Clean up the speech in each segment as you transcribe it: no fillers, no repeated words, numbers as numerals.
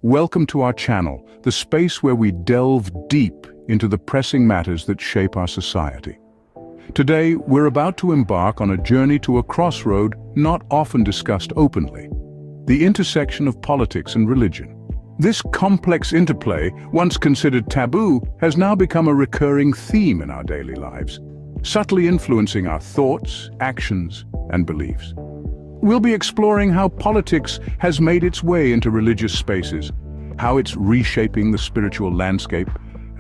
Welcome to our channel, the space where we delve deep into the pressing matters that shape our society. Today, we're about to embark on a journey to a crossroad not often discussed openly: the intersection of politics and religion. This complex interplay, once considered taboo, has now become a recurring theme in our daily lives, subtly influencing our thoughts, actions, and beliefs. We'll be exploring how politics has made its way into religious spaces, how it's reshaping the spiritual landscape,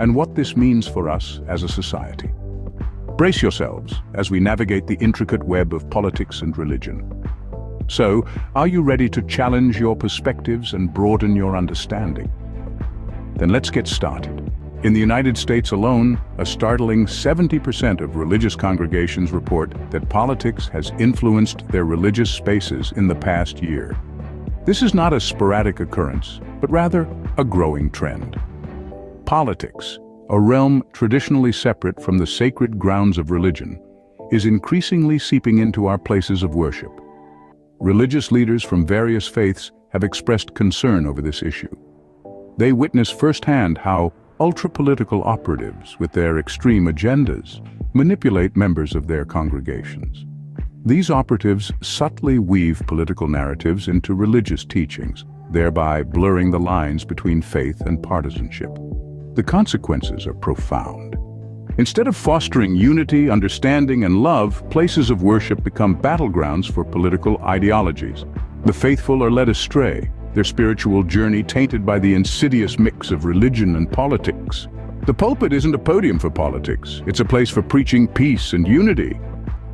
and what this means for us as a society. Brace yourselves as we navigate the intricate web of politics and religion. So, are you ready to challenge your perspectives and broaden your understanding? Then let's get started. In the United States alone, a startling 70% of religious congregations report that politics has influenced their religious spaces in the past year. This is not a sporadic occurrence, but rather a growing trend. Politics, a realm traditionally separate from the sacred grounds of religion, is increasingly seeping into our places of worship. Religious leaders from various faiths have expressed concern over this issue. They witness firsthand how ultra-political operatives, with their extreme agendas, manipulate members of their congregations. These operatives subtly weave political narratives into religious teachings, thereby blurring the lines between faith and partisanship. The consequences are profound. Instead of fostering unity, understanding, and love, places of worship become battlegrounds for political ideologies. The faithful are led astray, their spiritual journey tainted by the insidious mix of religion and politics. The pulpit isn't a podium for politics, it's a place for preaching peace and unity.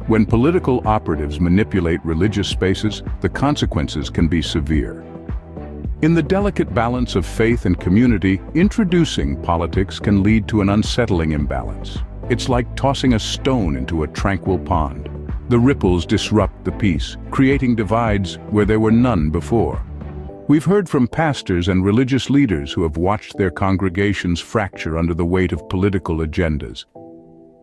When political operatives manipulate religious spaces, the consequences can be severe. In the delicate balance of faith and community, introducing politics can lead to an unsettling imbalance. It's like tossing a stone into a tranquil pond. The ripples disrupt the peace, creating divides where there were none before. We've heard from pastors and religious leaders who have watched their congregations fracture under the weight of political agendas.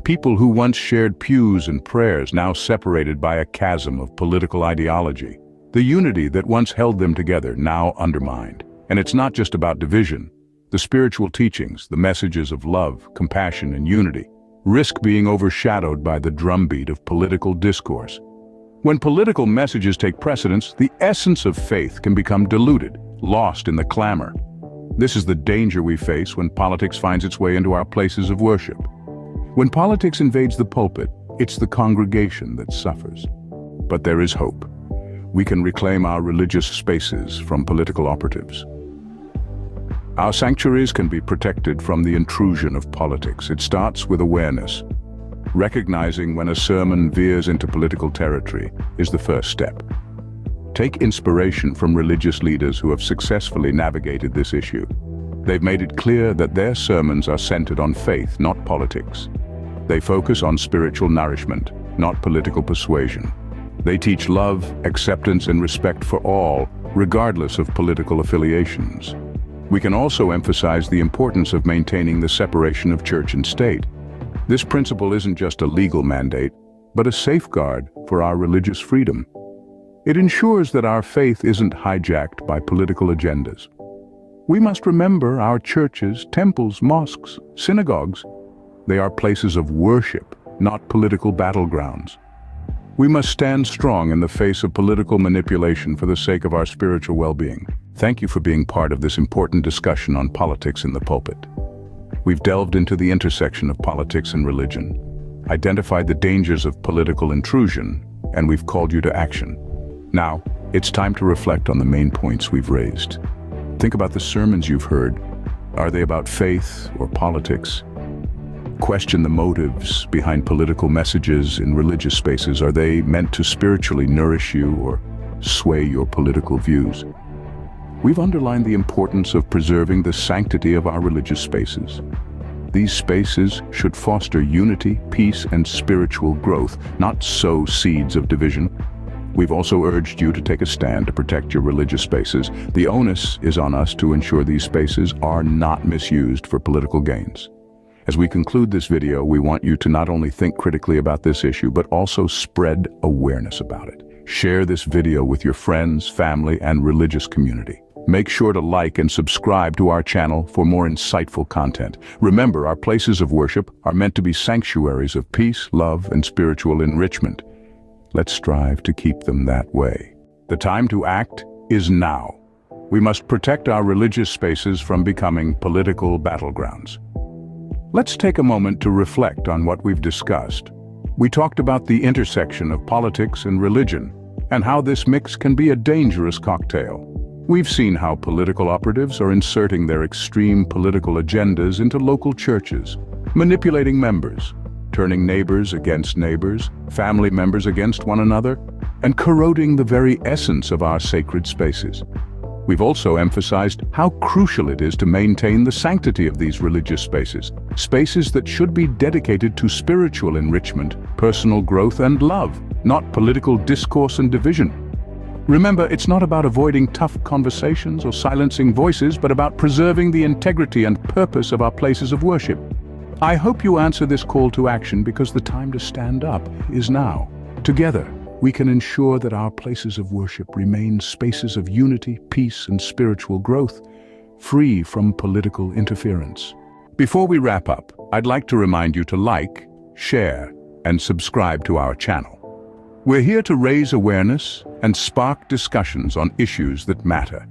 People who once shared pews and prayers now separated by a chasm of political ideology. The unity that once held them together now undermined. And it's not just about division. The spiritual teachings, the messages of love, compassion, and unity, risk being overshadowed by the drumbeat of political discourse. When political messages take precedence, the essence of faith can become diluted, lost in the clamor. This is the danger we face when politics finds its way into our places of worship. When politics invades the pulpit, it's the congregation that suffers. But there is hope. We can reclaim our religious spaces from political operatives. Our sanctuaries can be protected from the intrusion of politics. It starts with awareness. Recognizing when a sermon veers into political territory is the first step. Take inspiration from religious leaders who have successfully navigated this issue. They've made it clear that their sermons are centered on faith, not politics. They focus on spiritual nourishment, not political persuasion. They teach love, acceptance, and respect for all, regardless of political affiliations. We can also emphasize the importance of maintaining the separation of church and state. This principle isn't just a legal mandate, but a safeguard for our religious freedom. It ensures that our faith isn't hijacked by political agendas. We must remember our churches, temples, mosques, synagogues. They are places of worship, not political battlegrounds. We must stand strong in the face of political manipulation for the sake of our spiritual well-being. Thank you for being part of this important discussion on politics in the pulpit. We've delved into the intersection of politics and religion, identified the dangers of political intrusion, and we've called you to action. Now, it's time to reflect on the main points we've raised. Think about the sermons you've heard. Are they about faith or politics? Question the motives behind political messages in religious spaces. Are they meant to spiritually nourish you or sway your political views? We've underlined the importance of preserving the sanctity of our religious spaces. These spaces should foster unity, peace, and spiritual growth, not sow seeds of division. We've also urged you to take a stand to protect your religious spaces. The onus is on us to ensure these spaces are not misused for political gains. As we conclude this video, we want you to not only think critically about this issue, but also spread awareness about it. Share this video with your friends, family, and religious community. Make sure to like and subscribe to our channel for more insightful content. Remember, our places of worship are meant to be sanctuaries of peace, love, and spiritual enrichment. Let's strive to keep them that way. The time to act is now. We must protect our religious spaces from becoming political battlegrounds. Let's take a moment to reflect on what we've discussed. We talked about the intersection of politics and religion, and how this mix can be a dangerous cocktail. We've seen how political operatives are inserting their extreme political agendas into local churches, manipulating members, turning neighbors against neighbors, family members against one another, and corroding the very essence of our sacred spaces. We've also emphasized how crucial it is to maintain the sanctity of these religious spaces, spaces that should be dedicated to spiritual enrichment, personal growth, and love, not political discourse and division. Remember, it's not about avoiding tough conversations or silencing voices, but about preserving the integrity and purpose of our places of worship. I hope you answer this call to action, because the time to stand up is now. Together, we can ensure that our places of worship remain spaces of unity, peace, and spiritual growth, free from political interference. Before we wrap up, I'd like to remind you to like, share, and subscribe to our channel. We're here to raise awareness and spark discussions on issues that matter.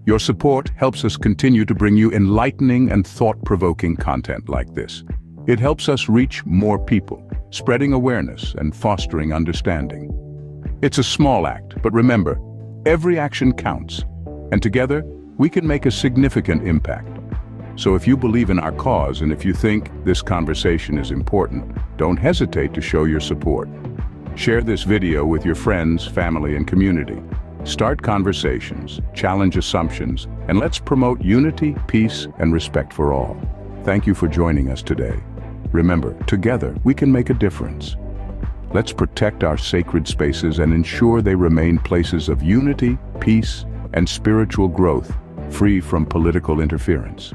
Your support helps us continue to bring you enlightening and thought-provoking content like this. It helps us reach more people, spreading awareness and fostering understanding. It's a small act, but remember, every action counts, and together we can make a significant impact. So if you believe in our cause, and if you think this conversation is important, don't hesitate to show your support. Share this video with your friends, family, and community. Start conversations, challenge assumptions, and let's promote unity, peace, and respect for all. Thank you for joining us today. Remember, together we can make a difference. Let's protect our sacred spaces and ensure they remain places of unity, peace, and spiritual growth, free from political interference.